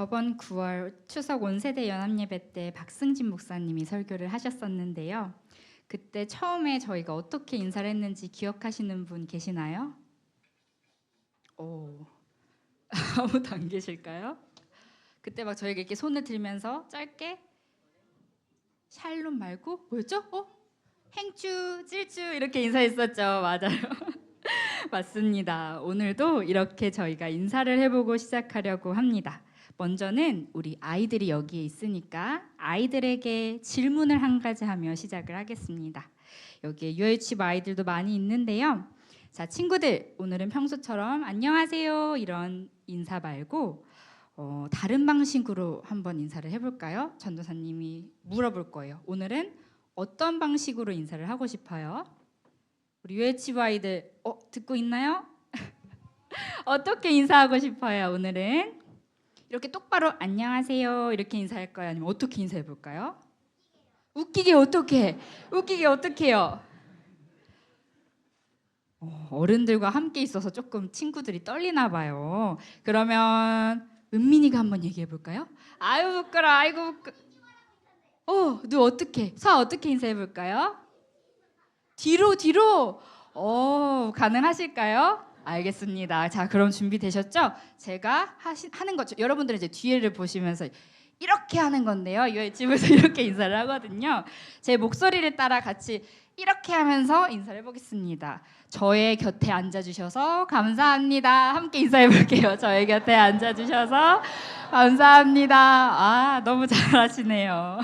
저번 9월 추석 온세대 연합예배 때 박승진 목사님이 설교를 하셨었는데요. 그때 처음에 저희가 어떻게 인사를 했는지 기억하시는 분 계시나요? 오, 아무도 안 계실까요? 그때 막 저희가 이렇게 손을 들면서 짧게 샬롬 말고 뭐였죠? 행주, 찔주 이렇게 인사했었죠. 맞아요. 맞습니다. 오늘도 이렇게 저희가 인사를 해보고 시작하려고 합니다. 먼저는 우리 아이들이 여기에 있으니까 아이들에게 질문을 한 가지 하며 시작을 하겠습니다. 여기에 유아유치부 아이들도 많이 있는데요. 자, 친구들, 오늘은 평소처럼 안녕하세요 이런 인사 말고 다른 방식으로 한번 인사를 해볼까요? 전도사님이 물어볼 거예요. 오늘은 어떤 방식으로 인사를 하고 싶어요? 우리 유아유치부 아이들 듣고 있나요? 어떻게 인사하고 싶어요? 오늘은 이렇게 똑바로 안녕하세요 이렇게 인사할 까요? 아니면 어떻게 인사해 볼까요? 웃기게 어떻게? 웃기게 어떻게요? 어른들과 함께 있어서 조금 친구들이 떨리나 봐요. 그러면 은민이가 한번 얘기해 볼까요? 아유 부끄러. 아이고 부끄. 누 어떻게? 사 어떻게 인사해 볼까요? 뒤로. 가능하실까요? 알겠습니다. 자, 그럼 준비되셨죠? 제가 하는 거죠. 여러분들은 이제 뒤를 보시면서 이렇게 하는 건데요. 유아유치부에서 이렇게 인사를 하거든요. 제 목소리를 따라 같이 이렇게 하면서 인사를 해보겠습니다. 저의 곁에 앉아주셔서 감사합니다. 함께 인사해 볼게요. 저의 곁에 앉아주셔서 감사합니다. 너무 잘하시네요.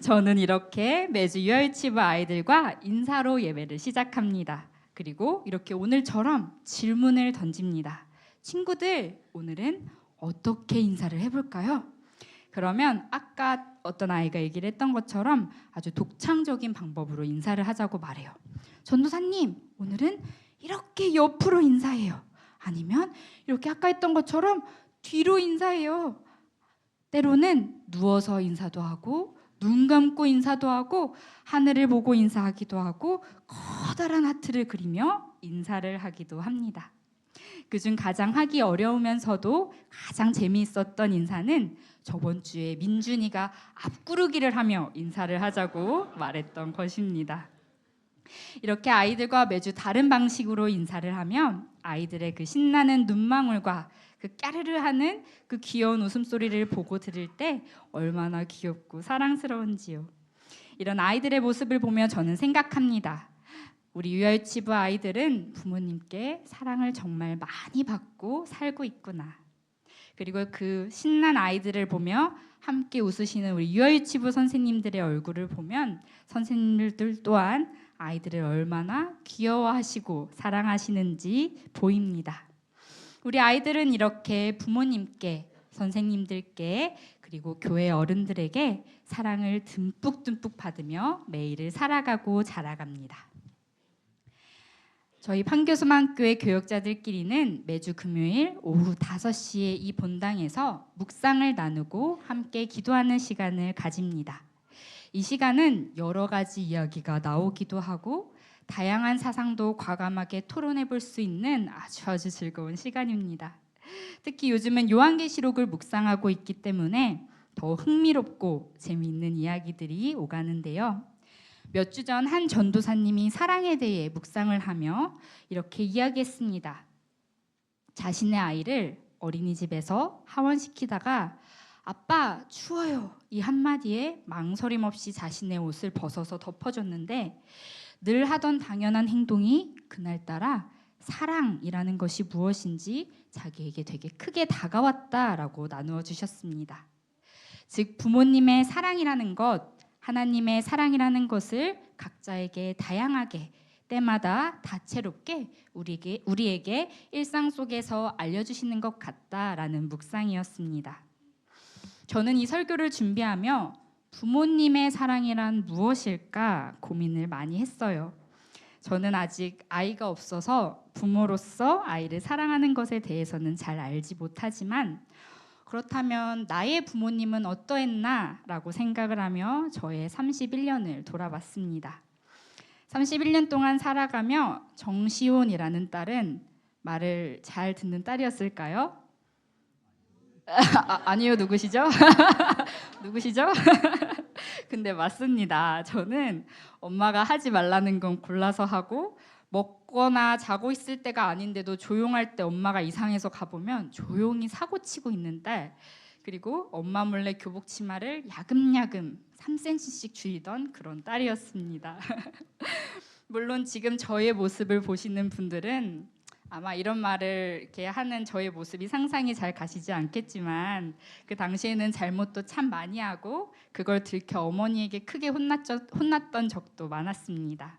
저는 이렇게 매주 유아유치부 아이들과 인사로 예배를 시작합니다. 그리고 이렇게 오늘처럼 질문을 던집니다. 친구들, 오늘은 어떻게 인사를 해볼까요? 그러면 아까 어떤 아이가 얘기를 했던 것처럼 아주 독창적인 방법으로 인사를 하자고 말해요. 전도사님, 오늘은 이렇게 옆으로 인사해요. 아니면 이렇게 아까 했던 것처럼 뒤로 인사해요. 때로는 누워서 인사도 하고 눈 감고 인사도 하고 하늘을 보고 인사하기도 하고 커다란 하트를 그리며 인사를 하기도 합니다. 그중 가장 하기 어려우면서도 가장 재미있었던 인사는 저번 주에 민준이가 앞구르기를 하며 인사를 하자고 말했던 것입니다. 이렇게 아이들과 매주 다른 방식으로 인사를 하면 아이들의 그 신나는 눈망울과 그 까르르 하는 그 귀여운 웃음소리를 보고 들을 때 얼마나 귀엽고 사랑스러운지요. 이런 아이들의 모습을 보며 저는 생각합니다. 우리 유아유치부 아이들은 부모님께 사랑을 정말 많이 받고 살고 있구나. 그리고 그 신난 아이들을 보며 함께 웃으시는 우리 유아유치부 선생님들의 얼굴을 보면 선생님들 또한 아이들을 얼마나 귀여워하시고 사랑하시는지 보입니다. 우리 아이들은 이렇게 부모님께, 선생님들께, 그리고 교회 어른들에게 사랑을 듬뿍듬뿍 받으며 매일을 살아가고 자라갑니다. 저희 판교수만교회 교역자들끼리는 매주 금요일 오후 5시에 이 본당에서 묵상을 나누고 함께 기도하는 시간을 가집니다. 이 시간은 여러 가지 이야기가 나오기도 하고 다양한 사상도 과감하게 토론해 볼 수 있는 아주 즐거운 시간입니다. 특히 요즘은 요한계시록을 묵상하고 있기 때문에 더 흥미롭고 재미있는 이야기들이 오가는데요. 몇 주 전 한 전도사님이 사랑에 대해 묵상을 하며 이렇게 이야기했습니다. 자신의 아이를 어린이집에서 하원시키다가 아빠 추워요 이 한마디에 망설임 없이 자신의 옷을 벗어서 덮어줬는데 늘 하던 당연한 행동이 그날따라 사랑이라는 것이 무엇인지 자기에게 되게 크게 다가왔다라고 나누어 주셨습니다. 즉 부모님의 사랑이라는 것, 하나님의 사랑이라는 것을 각자에게 다양하게 때마다 다채롭게 우리에게 일상 속에서 알려주시는 것 같다라는 묵상이었습니다. 저는 이 설교를 준비하며 부모님의 사랑이란 무엇일까 고민을 많이 했어요. 저는 아직 아이가 없어서 부모로서 아이를 사랑하는 것에 대해서는 잘 알지 못하지만 그렇다면 나의 부모님은 어떠했나 라고 생각을 하며 저의 31년을 돌아봤습니다. 31년 동안 살아가며 정시온이라는 딸은 말을 잘 듣는 딸이었을까요? 아니요, 누구시죠? 누구시죠? 근데 맞습니다. 저는 엄마가 하지 말라는 건 골라서 하고, 먹거나 자고 있을 때가 아닌데도 조용할 때 엄마가 이상해서 가보면 조용히 사고치고 있는데, 그리고 엄마 몰래 교복 치마를 야금야금 3cm씩 줄이던 그런 딸이었습니다. 물론 지금 저의 모습을 보시는 분들은 아마 이런 말을 이렇게 하는 저의 모습이 상상이 잘 가시지 않겠지만, 그 당시에는 잘못도 참 많이 하고 그걸 들켜 어머니에게 크게 혼났던 적도 많았습니다.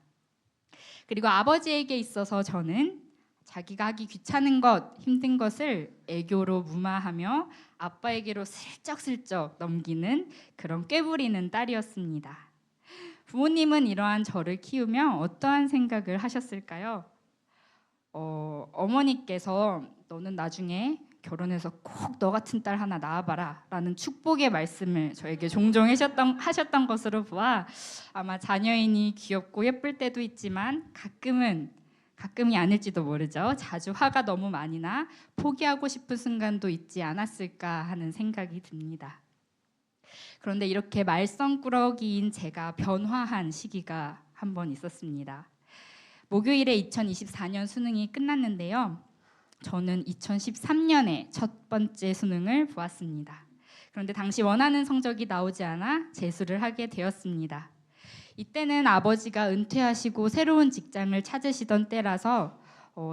그리고 아버지에게 있어서 저는 자기가 하기 귀찮은 것, 힘든 것을 애교로 무마하며 아빠에게로 슬쩍슬쩍 넘기는 그런 꾀부리는 딸이었습니다. 부모님은 이러한 저를 키우며 어떠한 생각을 하셨을까요? 어머니께서 너는 나중에 결혼해서 꼭 너 같은 딸 하나 낳아봐라 라는 축복의 말씀을 저에게 종종 하셨던 것으로 보아, 아마 자녀인이 귀엽고 예쁠 때도 있지만 가끔이 아닐지도 모르죠. 자주 화가 너무 많이 나 포기하고 싶은 순간도 있지 않았을까 하는 생각이 듭니다. 그런데 이렇게 말썽꾸러기인 제가 변화한 시기가 한 번 있었습니다. 목요일에 2024년 수능이 끝났는데요. 저는 2013년에 첫 번째 수능을 보았습니다. 그런데 당시 원하는 성적이 나오지 않아 재수를 하게 되었습니다. 이때는 아버지가 은퇴하시고 새로운 직장을 찾으시던 때라서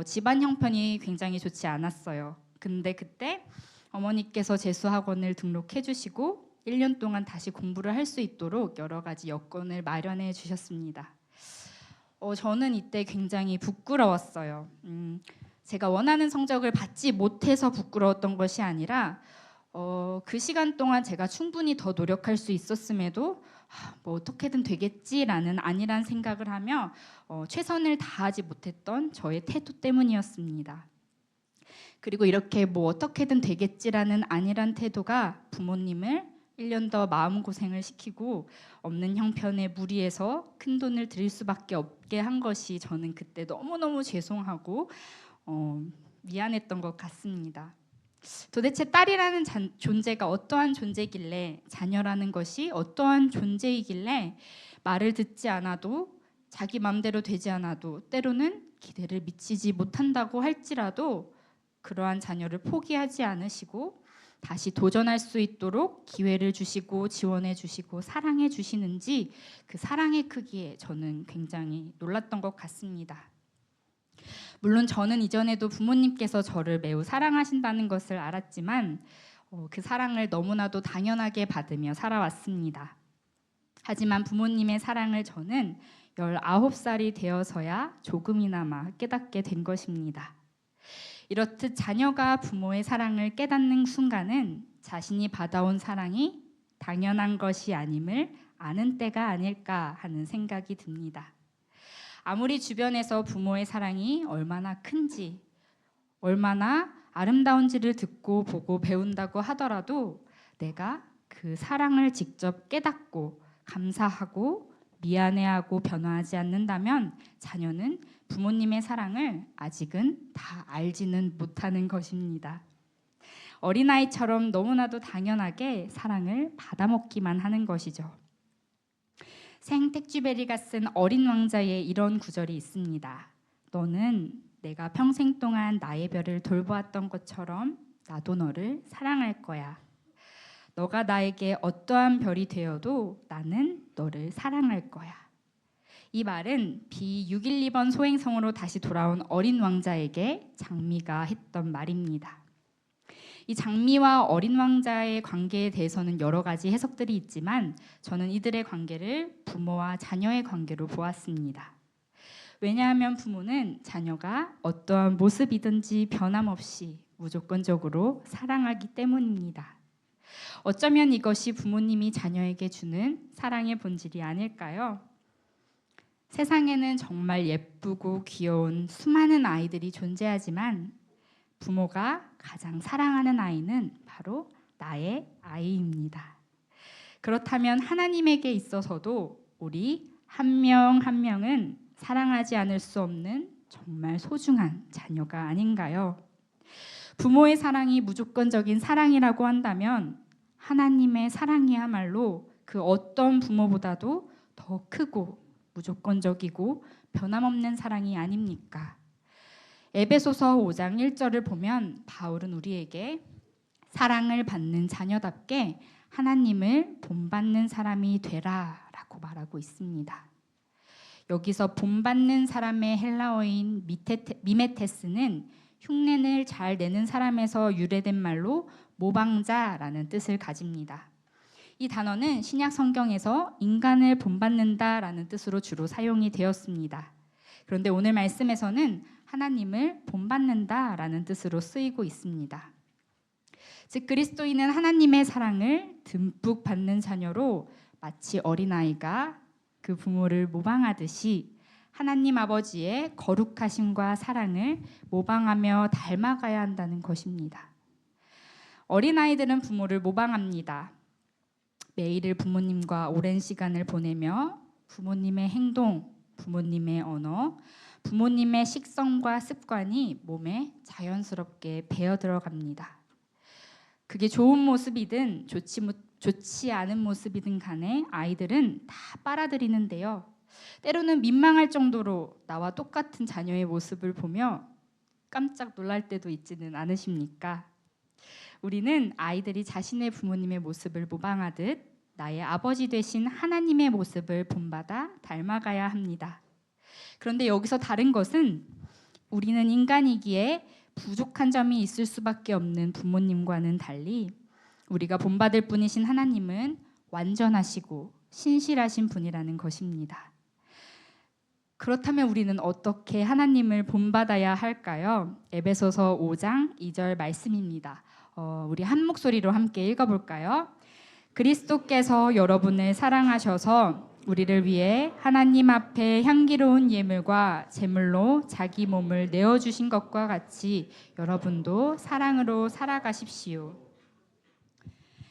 집안 형편이 굉장히 좋지 않았어요. 근데 그때 어머니께서 재수학원을 등록해 주시고 1년 동안 다시 공부를 할 수 있도록 여러 가지 여건을 마련해 주셨습니다. 저는 이때 굉장히 부끄러웠어요. 제가 원하는 성적을 받지 못해서 부끄러웠던 것이 아니라 그 시간 동안 제가 충분히 더 노력할 수 있었음에도 뭐 어떻게든 되겠지라는 안일한 생각을 하며 최선을 다하지 못했던 저의 태도 때문이었습니다. 그리고 이렇게 뭐 어떻게든 되겠지라는 안일한 태도가 부모님을 1년 더 마음고생을 시키고 없는 형편에 무리해서 큰돈을 들일 수밖에 없게 한 것이 저는 그때 너무너무 죄송하고 미안했던 것 같습니다. 도대체 딸이라는 존재가 어떠한 존재길래, 자녀라는 것이 어떠한 존재이길래 말을 듣지 않아도, 자기 마음대로 되지 않아도, 때로는 기대를 미치지 못한다고 할지라도 그러한 자녀를 포기하지 않으시고 다시 도전할 수 있도록 기회를 주시고 지원해 주시고 사랑해 주시는지, 그 사랑의 크기에 저는 굉장히 놀랐던 것 같습니다. 물론 저는 이전에도 부모님께서 저를 매우 사랑하신다는 것을 알았지만 그 사랑을 너무나도 당연하게 받으며 살아왔습니다. 하지만 부모님의 사랑을 저는 19살이 되어서야 조금이나마 깨닫게 된 것입니다. 이렇듯 자녀가 부모의 사랑을 깨닫는 순간은 자신이 받아온 사랑이 당연한 것이 아님을 아는 때가 아닐까 하는 생각이 듭니다. 아무리 주변에서 부모의 사랑이 얼마나 큰지, 얼마나 아름다운지를 듣고 보고 배운다고 하더라도 내가 그 사랑을 직접 깨닫고 감사하고 미안해하고 변화하지 않는다면 자녀는 부모님의 사랑을 아직은 다 알지는 못하는 것입니다. 어린아이처럼 너무나도 당연하게 사랑을 받아먹기만 하는 것이죠. 생텍쥐베리가 쓴 어린 왕자에 이런 구절이 있습니다. 너는 내가 평생 동안 나의 별을 돌보았던 것처럼 나도 너를 사랑할 거야. 너가 나에게 어떠한 별이 되어도 나는 너를 사랑할 거야. 이 말은 B612번 소행성으로 다시 돌아온 어린 왕자에게 장미가 했던 말입니다. 이 장미와 어린 왕자의 관계에 대해서는 여러 가지 해석들이 있지만 저는 이들의 관계를 부모와 자녀의 관계로 보았습니다. 왜냐하면 부모는 자녀가 어떠한 모습이든지 변함없이 무조건적으로 사랑하기 때문입니다. 어쩌면 이것이 부모님이 자녀에게 주는 사랑의 본질이 아닐까요? 세상에는 정말 예쁘고 귀여운 수많은 아이들이 존재하지만 부모가 가장 사랑하는 아이는 바로 나의 아이입니다. 그렇다면 하나님에게 있어서도 우리 한 명 한 명은 사랑하지 않을 수 없는 정말 소중한 자녀가 아닌가요? 부모의 사랑이 무조건적인 사랑이라고 한다면 하나님의 사랑이야말로 그 어떤 부모보다도 더 크고 무조건적이고 변함없는 사랑이 아닙니까? 에베소서 5장 1절을 보면 바울은 우리에게 사랑을 받는 자녀답게 하나님을 본받는 사람이 되라라고 말하고 있습니다. 여기서 본받는 사람의 헬라어인 미메테스는 흉내를 잘 내는 사람에서 유래된 말로 모방자라는 뜻을 가집니다. 이 단어는 신약 성경에서 인간을 본받는다라는 뜻으로 주로 사용이 되었습니다. 그런데 오늘 말씀에서는 하나님을 본받는다라는 뜻으로 쓰이고 있습니다. 즉 그리스도인은 하나님의 사랑을 듬뿍 받는 자녀로 마치 어린아이가 그 부모를 모방하듯이 하나님 아버지의 거룩하심과 사랑을 모방하며 닮아가야 한다는 것입니다. 어린아이들은 부모를 모방합니다. 매일을 부모님과 오랜 시간을 보내며 부모님의 행동, 부모님의 언어, 부모님의 식성과 습관이 몸에 자연스럽게 배어 들어갑니다. 그게 좋은 모습이든 좋지 않은 모습이든 간에 아이들은 다 빨아들이는데요. 때로는 민망할 정도로 나와 똑같은 자녀의 모습을 보며 깜짝 놀랄 때도 있지는 않으십니까? 우리는 아이들이 자신의 부모님의 모습을 모방하듯 나의 아버지 되신 하나님의 모습을 본받아 닮아가야 합니다. 그런데 여기서 다른 것은 우리는 인간이기에 부족한 점이 있을 수밖에 없는 부모님과는 달리 우리가 본받을 분이신 하나님은 완전하시고 신실하신 분이라는 것입니다. 그렇다면 우리는 어떻게 하나님을 본받아야 할까요? 에베소서 5장 2절 말씀입니다. 우리 한 목소리로 함께 읽어볼까요? 그리스도께서 여러분을 사랑하셔서 우리를 위해 하나님 앞에 향기로운 예물과 제물로 자기 몸을 내어주신 것과 같이 여러분도 사랑으로 살아가십시오.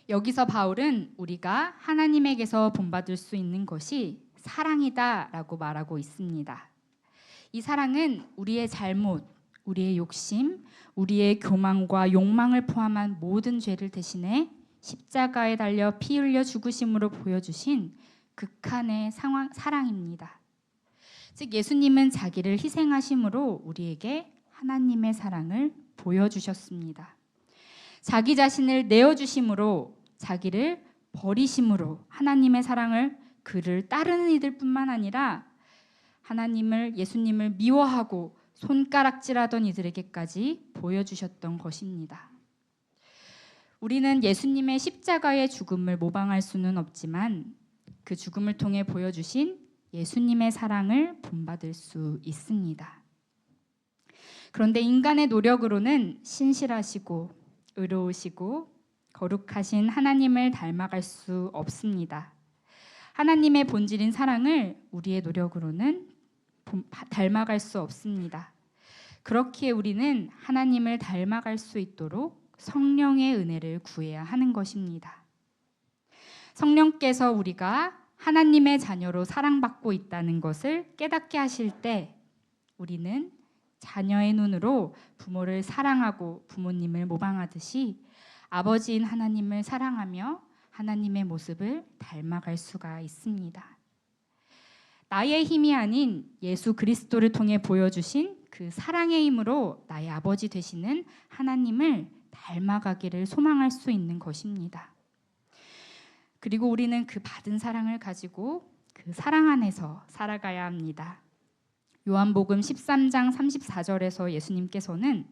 여기서 바울은 우리가 하나님에게서 본받을 수 있는 것이 사랑이다라고 말하고 있습니다. 이 사랑은 우리의 잘못, 우리의 욕심, 우리의 교만과 욕망을 포함한 모든 죄를 대신해 십자가에 달려 피 흘려 죽으심으로 보여주신 극한의 사랑입니다. 즉 예수님은 자기를 희생하심으로 우리에게 하나님의 사랑을 보여주셨습니다. 자기 자신을 내어주심으로, 자기를 버리심으로 하나님의 사랑을 그를 따르는 이들뿐만 아니라 예수님을 미워하고 손가락질하던 이들에게까지 보여주셨던 것입니다. 우리는 예수님의 십자가의 죽음을 모방할 수는 없지만 그 죽음을 통해 보여주신 예수님의 사랑을 본받을 수 있습니다. 그런데 인간의 노력으로는 신실하시고 의로우시고 거룩하신 하나님을 닮아갈 수 없습니다. 하나님의 본질인 사랑을 우리의 노력으로는 닮아갈 수 없습니다. 그렇기에 우리는 하나님을 닮아갈 수 있도록 성령의 은혜를 구해야 하는 것입니다. 성령께서 우리가 하나님의 자녀로 사랑받고 있다는 것을 깨닫게 하실 때 우리는 자녀의 눈으로 부모를 사랑하고 부모님을 모방하듯이 아버지인 하나님을 사랑하며 하나님의 모습을 닮아갈 수가 있습니다. 나의 힘이 아닌 예수 그리스도를 통해 보여주신 그 사랑의 힘으로 나의 아버지 되시는 하나님을 닮아가기를 소망할 수 있는 것입니다. 그리고 우리는 그 받은 사랑을 가지고 그 사랑 안에서 살아가야 합니다. 요한복음 13장 34절에서 예수님께서는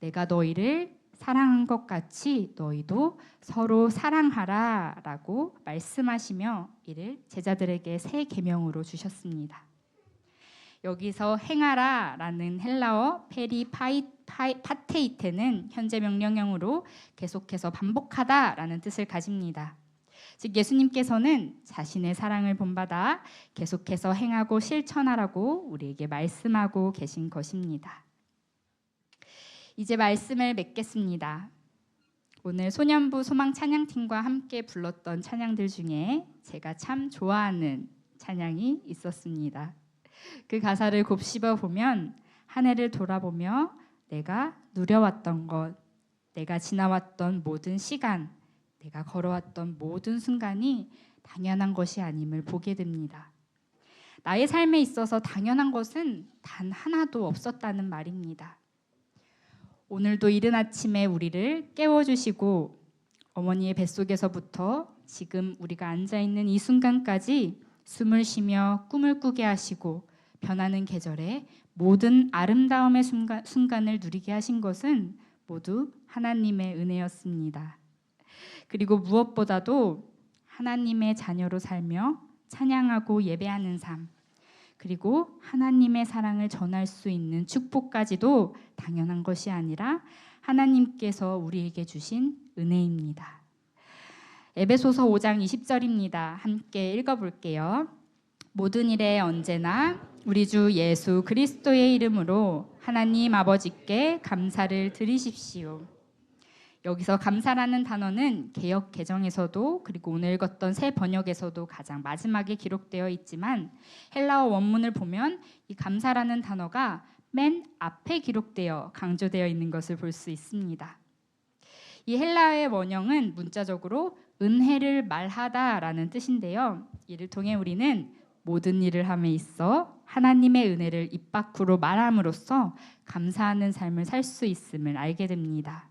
내가 너희를 사랑한 것 같이 너희도 서로 사랑하라 라고 말씀하시며 이를 제자들에게 새 계명으로 주셨습니다. 여기서 행하라 라는 헬라어 파테이테는 현재 명령형으로 계속해서 반복하다 라는 뜻을 가집니다. 즉 예수님께서는 자신의 사랑을 본받아 계속해서 행하고 실천하라고 우리에게 말씀하고 계신 것입니다. 이제 말씀을 맺겠습니다. 오늘 소년부 소망 찬양팀과 함께 불렀던 찬양들 중에 제가 참 좋아하는 찬양이 있었습니다. 그 가사를 곱씹어 보면 한 해를 돌아보며 내가 누려왔던 것, 내가 지나왔던 모든 시간, 내가 걸어왔던 모든 순간이 당연한 것이 아님을 보게 됩니다. 나의 삶에 있어서 당연한 것은 단 하나도 없었다는 말입니다. 오늘도 이른 아침에 우리를 깨워주시고 어머니의 뱃속에서부터 지금 우리가 앉아있는 이 순간까지 숨을 쉬며 꿈을 꾸게 하시고 변하는 계절에 모든 아름다움의 순간을 누리게 하신 것은 모두 하나님의 은혜였습니다. 그리고 무엇보다도 하나님의 자녀로 살며 찬양하고 예배하는 삶, 그리고 하나님의 사랑을 전할 수 있는 축복까지도 당연한 것이 아니라 하나님께서 우리에게 주신 은혜입니다. 에베소서 5장 20절입니다. 함께 읽어볼게요. 모든 일에 언제나 우리 주 예수 그리스도의 이름으로 하나님 아버지께 감사를 드리십시오. 여기서 감사라는 단어는 개역 개정에서도 그리고 오늘 읽었던 새 번역에서도 가장 마지막에 기록되어 있지만 헬라어 원문을 보면 이 감사라는 단어가 맨 앞에 기록되어 강조되어 있는 것을 볼 수 있습니다. 이 헬라어의 원형은 문자적으로 은혜를 말하다라는 뜻인데요. 이를 통해 우리는 모든 일을 함에 있어 하나님의 은혜를 입 밖으로 말함으로써 감사하는 삶을 살 수 있음을 알게 됩니다.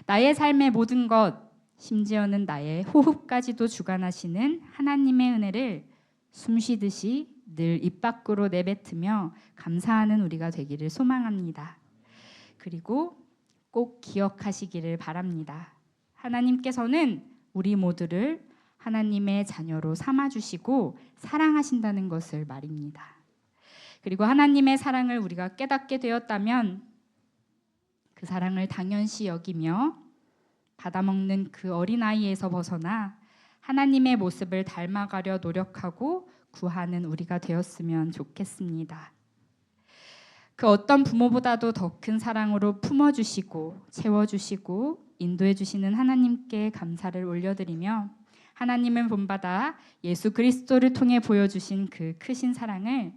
나의 삶의 모든 것, 심지어는 나의 호흡까지도 주관하시는 하나님의 은혜를 숨쉬듯이 늘 입 밖으로 내뱉으며 감사하는 우리가 되기를 소망합니다. 그리고 꼭 기억하시기를 바랍니다. 하나님께서는 우리 모두를 하나님의 자녀로 삼아주시고 사랑하신다는 것을 말입니다. 그리고 하나님의 사랑을 우리가 깨닫게 되었다면 그 사랑을 당연시 여기며 받아먹는 그 어린아이에서 벗어나 하나님의 모습을 닮아가려 노력하고 구하는 우리가 되었으면 좋겠습니다. 그 어떤 부모보다도 더 큰 사랑으로 품어주시고 채워주시고 인도해주시는 하나님께 감사를 올려드리며 하나님을 본받아 예수 그리스도를 통해 보여주신 그 크신 사랑을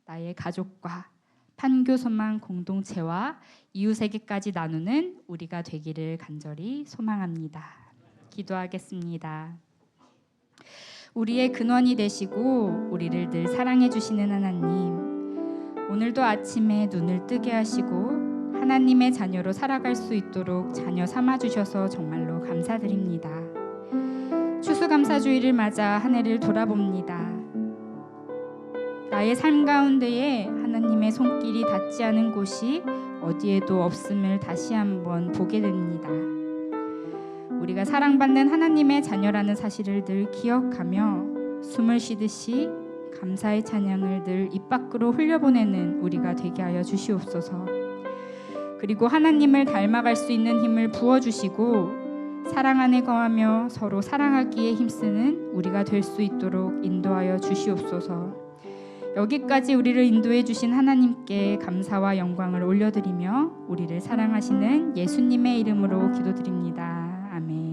나의 가족과 판교소망 공동체와 이웃에게까지 나누는 우리가 되기를 간절히 소망합니다. 기도하겠습니다. 우리의 근원이 되시고 우리를 늘 사랑해 주시는 하나님, 오늘도 아침에 눈을 뜨게 하시고 하나님의 자녀로 살아갈 수 있도록 자녀 삼아 주셔서 정말로 감사드립니다. 추수감사주의를 맞아 한 해를 돌아봅니다. 나의 삶 가운데에 하나님의 손길이 닿지 않은 곳이 어디에도 없음을 다시 한번 보게 됩니다. 우리가 사랑받는 하나님의 자녀라는 사실을 늘 기억하며 숨을 쉬듯이 감사의 찬양을 늘 입 밖으로 흘려보내는 우리가 되게 하여 주시옵소서. 그리고 하나님을 닮아갈 수 있는 힘을 부어주시고 사랑 안에 거하며 서로 사랑하기에 힘쓰는 우리가 될 수 있도록 인도하여 주시옵소서. 여기까지 우리를 인도해 주신 하나님께 감사와 영광을 올려드리며 우리를 사랑하시는 예수님의 이름으로 기도드립니다. 아멘.